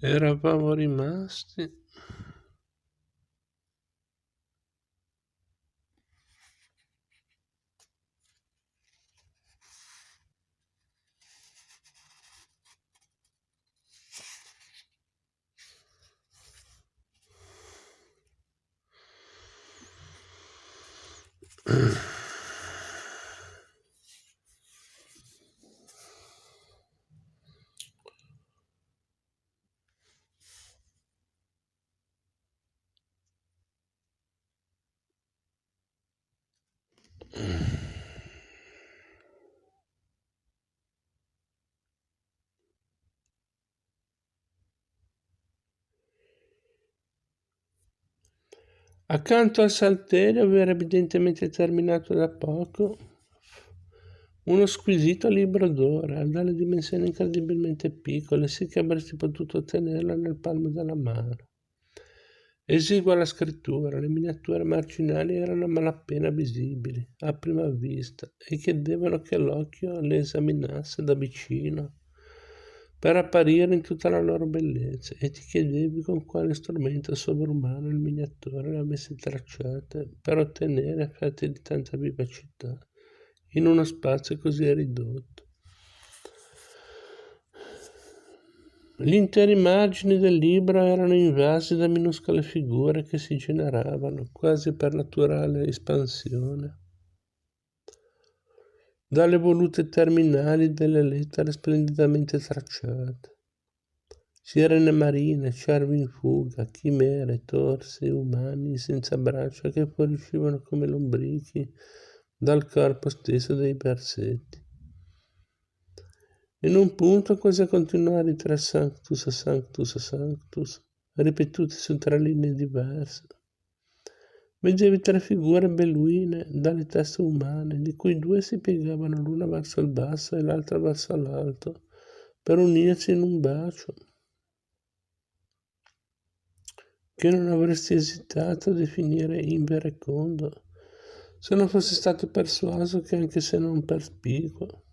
Eravamo rimasti accanto al salterio, aveva evidentemente terminato da poco, uno squisito libro d'ora, dalle dimensioni incredibilmente piccole, sì che avresti potuto tenerlo nel palmo della mano. Esigua la scrittura, le miniature marginali erano a malapena visibili, a prima vista, e chiedevano che l'occhio le esaminasse da vicino per apparire in tutta la loro bellezza, e ti chiedevi con quale strumento sovrumano il miniatore le avesse tracciate per ottenere effetti di tanta vivacità in uno spazio così ridotto. Gli interi margini del libro erano invasi da minuscole figure che si generavano, quasi per naturale espansione, dalle volute terminali delle lettere splendidamente tracciate. Sirene marine, cervi in fuga, chimere, torsi umani senza braccia che fuoriuscivano come lombrichi dal corpo stesso dei versetti. In un punto quasi a continuare i tre Sanctus, Sanctus, Sanctus, ripetuti su tre linee diverse. Veggevi tre figure beluine dalle teste umane, di cui due si piegavano l'una verso il basso e l'altra verso l'alto, per unirsi in un bacio, che non avresti esitato a definire inverecondo, se non fossi stato persuaso che, anche se non perspicuo,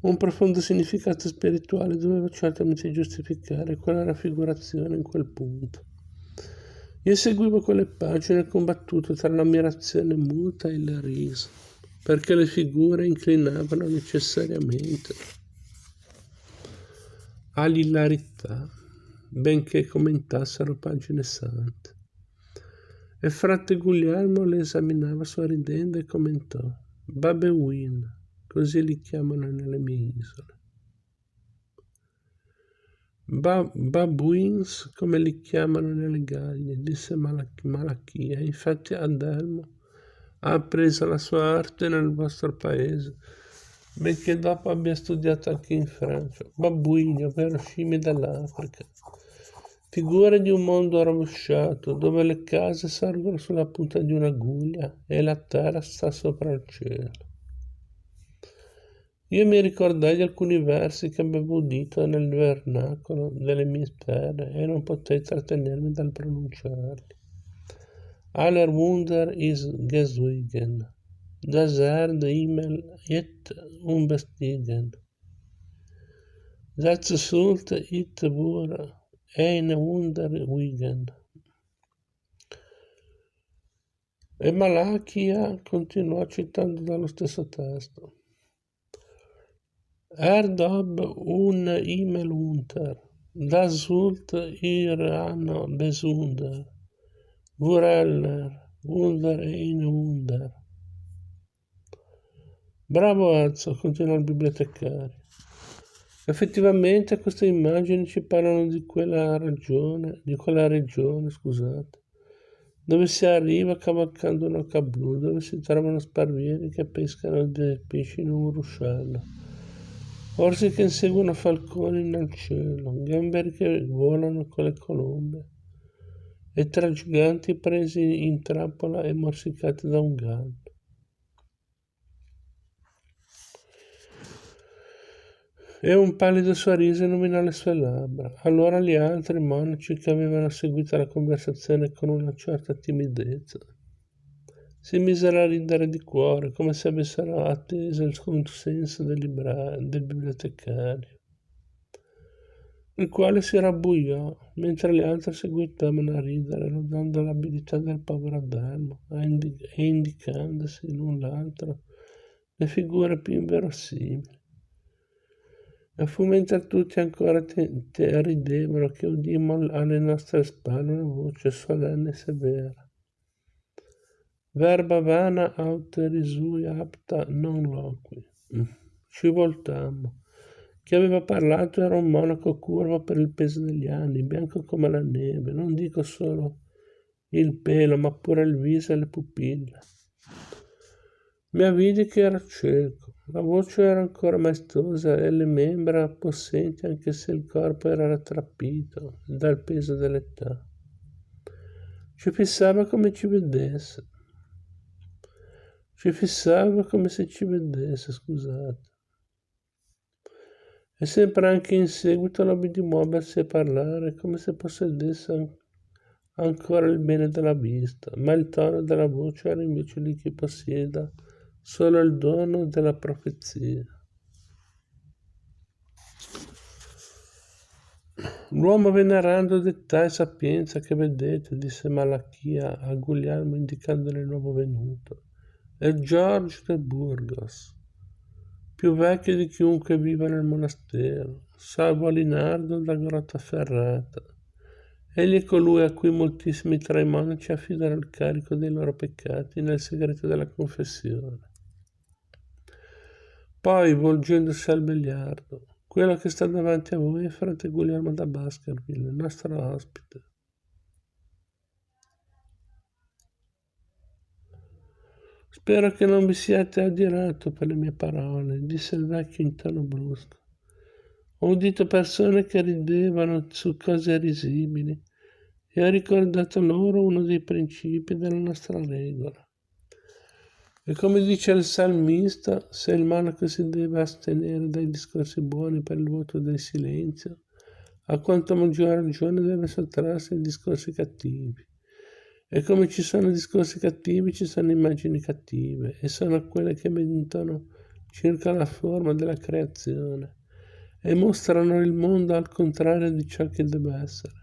un profondo significato spirituale doveva certamente giustificare quella raffigurazione in quel punto. Io seguivo quelle pagine combattute tra l'ammirazione muta e il riso, perché le figure inclinavano necessariamente all'ilarità, benché commentassero pagine sante. E frate Guglielmo le esaminava sorridendo e commentò: Babewin, così li chiamano nelle mie isole. Babuins, come li chiamano nelle Gallie, disse Malachia. Infatti Adelmo ha appreso la sua arte nel vostro paese, benché dopo abbia studiato anche in Francia. Babbuini, ovvero scimmie dell'Africa. Figure di un mondo rovesciato, dove le case sorgono sulla punta di un'aguglia e la terra sta sopra il cielo. Io mi ricordai di alcuni versi che avevo udito nel vernacolo delle mie terre e non potei trattenermi dal pronunciarli. Aller Wunder is geschwiegen, das der Himmel it unbestiegen. Das sollte it wur ein Wunder wiegen. E Malachia continuò citando dallo stesso testo. Dob un Himmel unter, das sollte ihr Anno besonder, Wureller, Wunder ein Wunder. Bravo Ezio, continuò il bibliotecario. Effettivamente queste immagini ci parlano di quella regione, scusate, dove si arriva cavalcando un'oca blu, dove si trovano sparvieri che pescano dei pesci in un ruscello, orsi che inseguono falconi nel cielo, gamberi che volano con le colombe, e tre giganti presi in trappola e morsicati da un gatto. E un pallido sorriso illuminò le sue labbra. Allora gli altri monaci che avevano seguito la conversazione con una certa timidezza si misero a ridere di cuore, come se avessero atteso il consenso del bibliotecario. il quale si rabbuiò, mentre gli altri seguitavano a ridere, lodando l'abilità del povero Adamo e indicandosi l'un l'altro le figure più inverosimili. E fu mentre tutti ancora ridevano che udimmo alle nostre spalle una voce solenne e severa. Verba vana aut risui apta non loqui. Ci voltammo. Chi aveva parlato era un monaco curvo per il peso degli anni, bianco come la neve, non dico solo il pelo, ma pure il viso e le pupille. Mi avvidi che era cieco, la voce era ancora maestosa e le membra possenti anche se il corpo era rattrappito dal peso dell'età. Ci fissava come ci vedesse. Ci fissava come se ci vedesse, scusate. E sempre anche in seguito lo vidi muoversi e parlare come se possedesse ancora il bene della vista, ma il tono della voce era invece di chi possieda solo il dono della profezia. L'uomo venerando d'età e sapienza che vedete, disse Malachia a Guglielmo indicandole il nuovo venuto, è George de Burgos, più vecchio di chiunque viva nel monastero, salvo Alinardo da Grottaferrata. Egli è colui a cui moltissimi tra i monaci affidano il carico dei loro peccati nel segreto della confessione. Poi, volgendosi al vegliardo, quello che sta davanti a voi è frate Guglielmo da Baskerville, il nostro ospite. Spero che non vi siate adirato per le mie parole, disse il vecchio in tono brusco. Ho udito persone che ridevano su cose risibili e ho ricordato loro uno dei principi della nostra regola. E come dice il salmista, se il monaco si deve astenere dai discorsi buoni per il voto del silenzio, a quanto maggior ragione deve sottrarsi ai discorsi cattivi. E come ci sono discorsi cattivi, ci sono immagini cattive, e sono quelle che mentono circa la forma della creazione e mostrano il mondo al contrario di ciò che deve essere.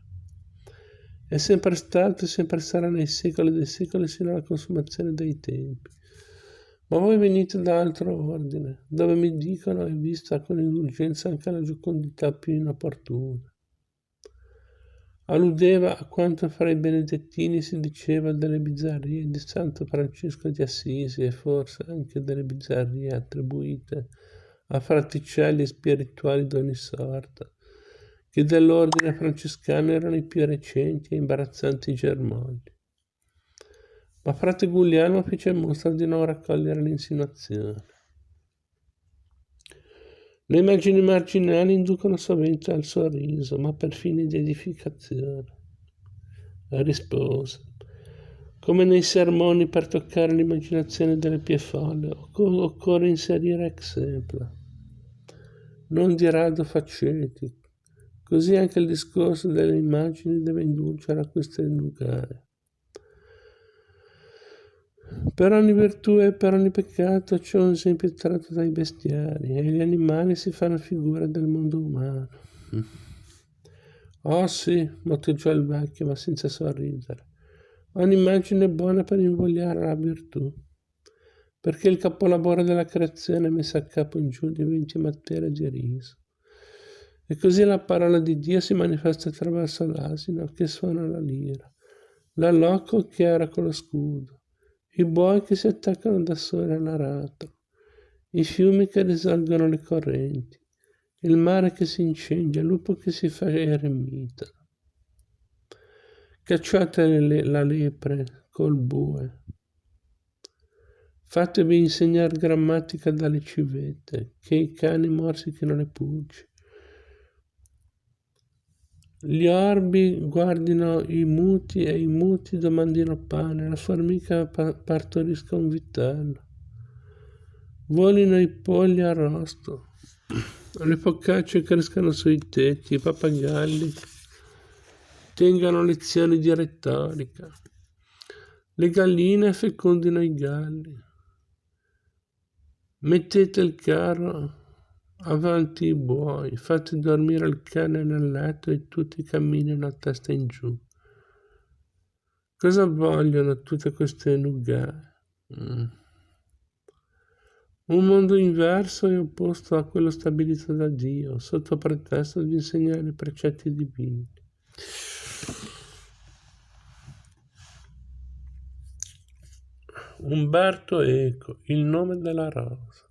È sempre stato e sempre sarà nei secoli dei secoli sino alla consumazione dei tempi. Ma voi venite da altro ordine, dove mi dicono è vista con indulgenza anche la giocondità più inopportuna. Alludeva a quanto fra i benedettini si diceva delle bizzarrie di Santo Francesco di Assisi e forse anche delle bizzarrie attribuite a fraticelli spirituali d'ogni sorta, che dell'ordine francescano erano i più recenti e imbarazzanti germogli. Ma frate Guglielmo fece mostra di non raccogliere l'insinuazione. Le immagini marginali inducono sovente al sorriso, ma per fini di edificazione. Rispose. Come nei sermoni per toccare l'immaginazione delle pie folle, occorre inserire exempla. Non di rado faceti. Così anche il discorso delle immagini deve indulgere a questo indugare. Per ogni virtù e per ogni peccato c'è un esempio tratto dai bestiari e gli animali si fanno figura del mondo umano. Oh sì, motteggiò il vecchio, ma senza sorridere. Ogni immagine è buona per invogliare la virtù, perché il capolavoro della creazione è messo a capo in giù di 20 materie di riso. E così la parola di Dio si manifesta attraverso l'asino che suona la lira, l'alloco che era con lo scudo, i buoi che si attaccano da soli all'aratro, i fiumi che risalgono le correnti, il mare che si incendia, il lupo che si fa eremita. Cacciate la lepre col bue. Fatevi insegnare grammatica dalle civette, che i cani morsichino le pulci. Gli orbi guardino i muti e i muti domandino pane, la formica partorisca un vitello. Volino i polli arrosto, le focacce crescano sui tetti, i pappagalli tengano lezioni di retorica, le galline fecondino i galli. Mettete il carro Avanti i buoi, fate dormire il cane nel letto e tutti camminano a testa in giù. Cosa vogliono tutte queste nougat? Un mondo inverso e opposto a quello stabilito da Dio, sotto pretesto di insegnare i precetti divini. Umberto Eco, Il nome della rosa.